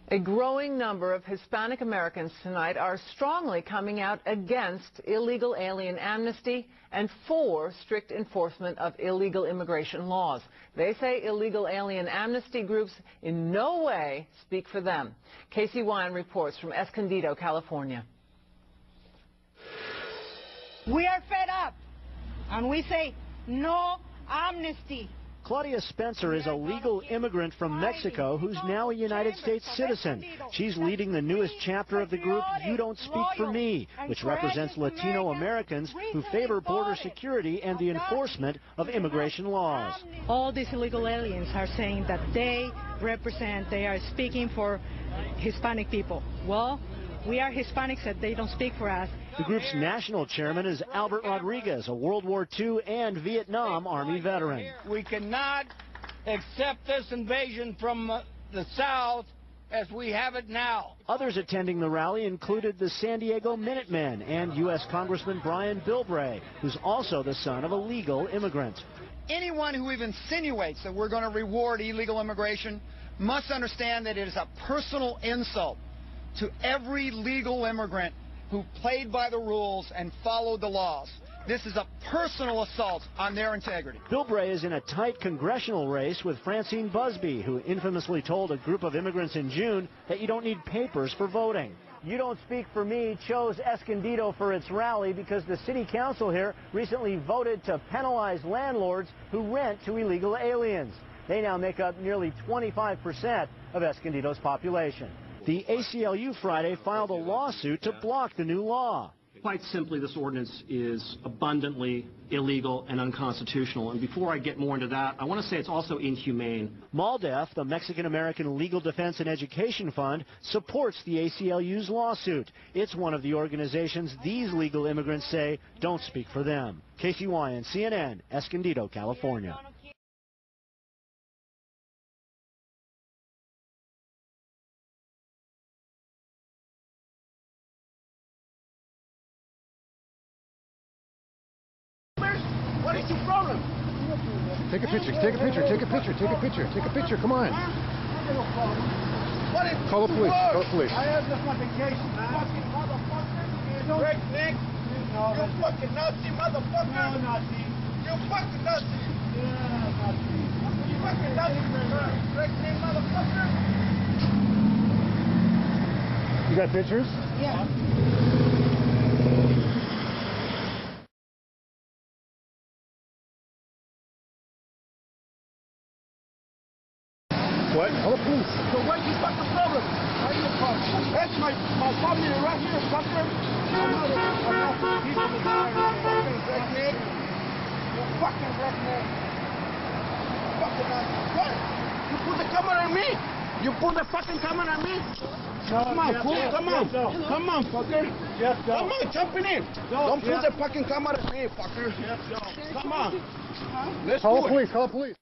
A growing number of Hispanic Americans tonight are strongly coming out against illegal alien amnesty and for strict enforcement of illegal immigration laws. They say illegal alien amnesty groups in no way speak for them. Casey Wyan reports from Escondido, California. We are fed up, and we say no amnesty. Claudia Spencer is a legal immigrant from Mexico who's now a United States citizen. She's leading the newest chapter of the group You Don't Speak for Me, which represents Latino Americans who favor border security and the enforcement of immigration laws. All these illegal aliens are saying that they are speaking for Hispanic people. Well, we are Hispanics and they don't speak for us. The group's national chairman is Albert Rodriguez, a World War II and Vietnam Army veteran. We cannot accept this invasion from the South as we have it now. Others attending the rally included the San Diego Minutemen and U.S. Congressman Brian Bilbray, who's also the son of a legal immigrant. Anyone who even insinuates that we're going to reward illegal immigration must understand that it is a personal insult to every legal immigrant who played by the rules and followed the laws. This is a personal assault on their integrity. Bilbray is in a tight congressional race with Francine Busby, who infamously told a group of immigrants in June that you don't need papers for voting. You Don't Speak for Me chose Escondido for its rally because the city council here recently voted to penalize landlords who rent to illegal aliens. They now make up nearly 25% of Escondido's population. The ACLU Friday filed a lawsuit to block the new law. Quite simply, this ordinance is abundantly illegal and unconstitutional. And before I get more into that, I want to say it's also inhumane. MALDEF, the Mexican American Legal Defense and Education Fund, supports the ACLU's lawsuit. It's one of the organizations these legal immigrants say don't speak for them. Casey Wyan, CNN, Escondido, California. What is your problem? Take a picture, take a picture, take a picture, take a picture, take a picture, come on. What is Call the police, call the police. I have just my vacation, man. Fucking motherfucker. Rick, Nick. You fucking Nazi motherfucker. No, Nazi. You fucking Nazi. Yeah, Nazi. You fucking Nazi. Rick, Nick, motherfucker. You got pictures? Yeah. What? Call the police. So what's your fucking problem? What's your problem? That's my family right here, fucker. I'm not a piece of the fucking redneck. You fucking redneck. Fucking what? You put the camera on me? You put the fucking camera on me? No, come on, fool. Come on. Come on, fucker. Yes, come on, jumping in. Don't put the fucking camera on me, fucker. Yes, come on. Let's Call do the police, call the police.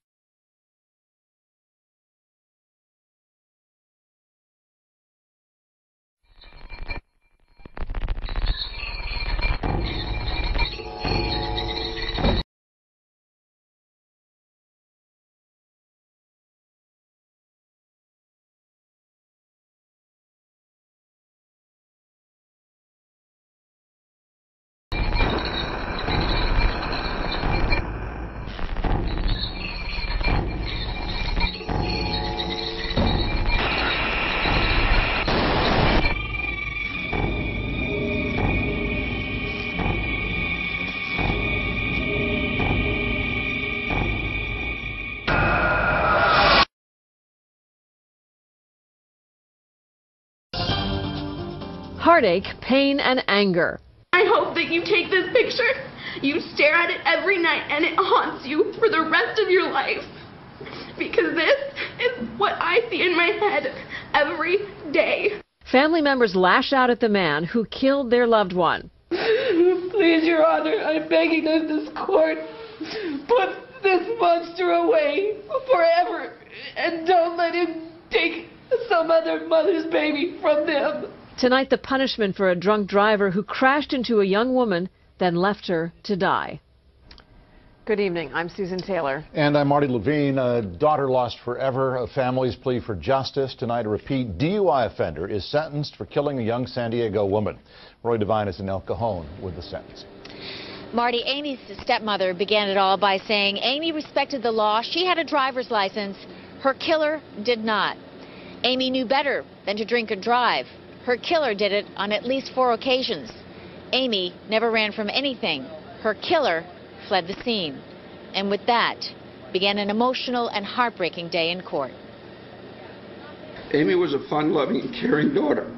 Heartache, pain, and anger. I hope that you take this picture, you stare at it every night, and it haunts you for the rest of your life. Because this is what I see in my head every day. Family members lash out at the man who killed their loved one. Please, Your Honor, I'm begging of this court, put this monster away forever, and don't let him take some other mother's baby from them. Tonight, the punishment for a drunk driver who crashed into a young woman, then left her to die. Good evening. I'm Susan Taylor. And I'm Marty Levine. A daughter lost forever. A family's plea for justice. Tonight, a repeat DUI offender is sentenced for killing a young San Diego woman. Roy Devine is in El Cajon with the sentence. Marty, Amy's stepmother began it all by saying Amy respected the law. She had a driver's license. Her killer did not. Amy knew better than to drink and drive. Her killer did it on at least 4 occasions. Amy never ran from anything. Her killer fled the scene. And with that began an emotional and heartbreaking day in court. Amy was a fun-loving and caring daughter.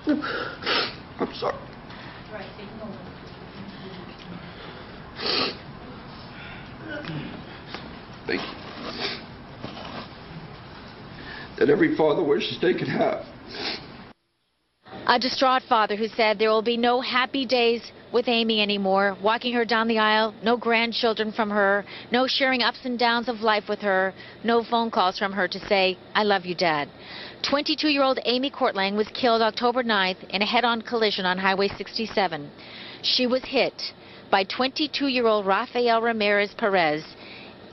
I'm sorry. Thank you. That every father wishes they could have. A distraught father who said there will be no happy days with Amy anymore, walking her down the aisle, no grandchildren from her, no sharing ups and downs of life with her, no phone calls from her to say, I love you, Dad. 22-year-old Amy Courtlang was killed October 9th in a head-on collision on Highway 67. She was hit by 22-year-old Rafael Ramirez Perez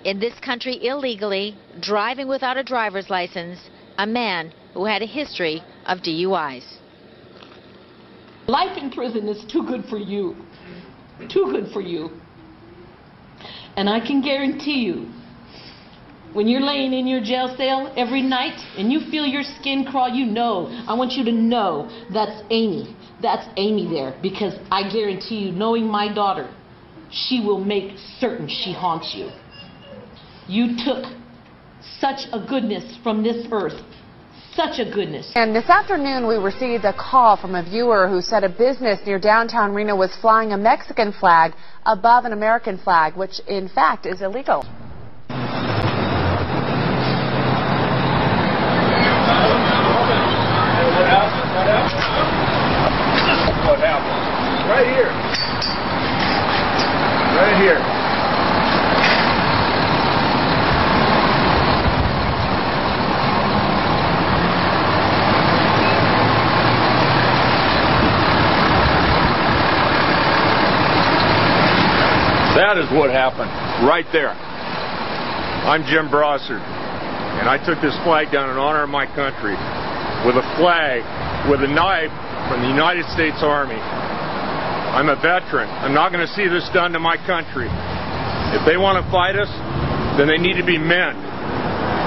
in this country illegally, driving without a driver's license, a man who had a history of DUIs. Life in prison is too good for you. Too good for you. And I can guarantee you, when you're laying in your jail cell every night and you feel your skin crawl, you know, I want you to know that's Amy. That's Amy there. Because I guarantee you, knowing my daughter, she will make certain she haunts you. You took such a goodness from this earth. Such a goodness. And this afternoon we received a call from a viewer who said a business near downtown Reno was flying a Mexican flag above an American flag, which in fact is illegal. What happened? Right here. Right here. That is what happened, right there. I'm Jim Brossard, and I took this flag down in honor of my country with a flag, with a knife from the United States Army. I'm a veteran. I'm not going to see this done to my country. If they want to fight us, then they need to be men,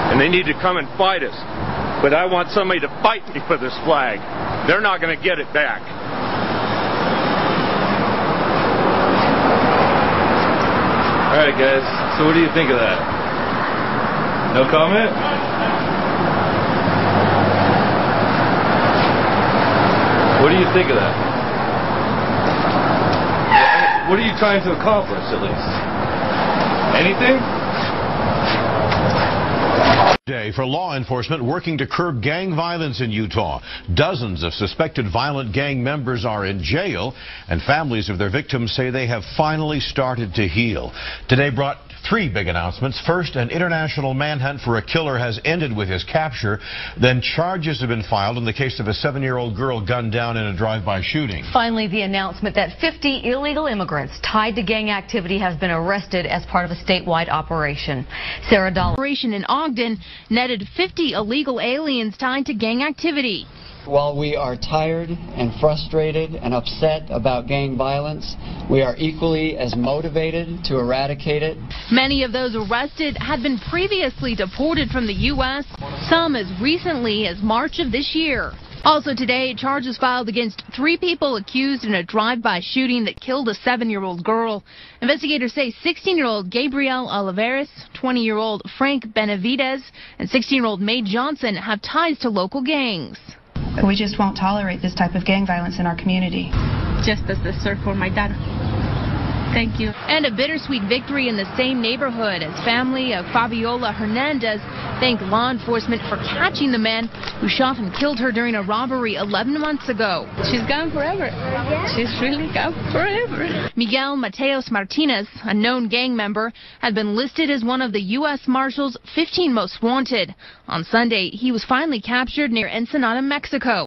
and they need to come and fight us. But I want somebody to fight me for this flag. They're not going to get it back. All right, guys, so what do you think of that? No comment? What do you think of that? What are you trying to accomplish, at least? Anything? Day for law enforcement working to curb gang violence in Utah. Dozens of suspected violent gang members are in jail, and families of their victims say they have finally started to heal. Today brought 3 big announcements. First, an international manhunt for a killer has ended with his capture. Then charges have been filed in the case of a 7-year-old girl gunned down in a drive-by shooting. Finally, the announcement that 50 illegal immigrants tied to gang activity have been arrested as part of a statewide operation. Sarah Dahl. Operation in Ogden netted 50 illegal aliens tied to gang activity. While we are tired and frustrated and upset about gang violence, we are equally as motivated to eradicate it. Many of those arrested had been previously deported from the U.S., some as recently as March of this year. Also today, charges filed against 3 people accused in a drive-by shooting that killed a 7-year-old girl. Investigators say 16-year-old Gabriel Olivares, 20-year-old Frank Benavides, and 16-year-old Mae Johnson have ties to local gangs. We just won't tolerate this type of gang violence in our community. Justice deserved for my daughter. Thank you. And a bittersweet victory in the same neighborhood as family of Fabiola Hernandez thanked law enforcement for catching the man who shot and killed her during a robbery 11 months ago. She's gone forever. She's really gone forever. Miguel Mateos Martinez, a known gang member, had been listed as one of the U.S. Marshals' 15 most wanted. On Sunday, he was finally captured near Ensenada, Mexico.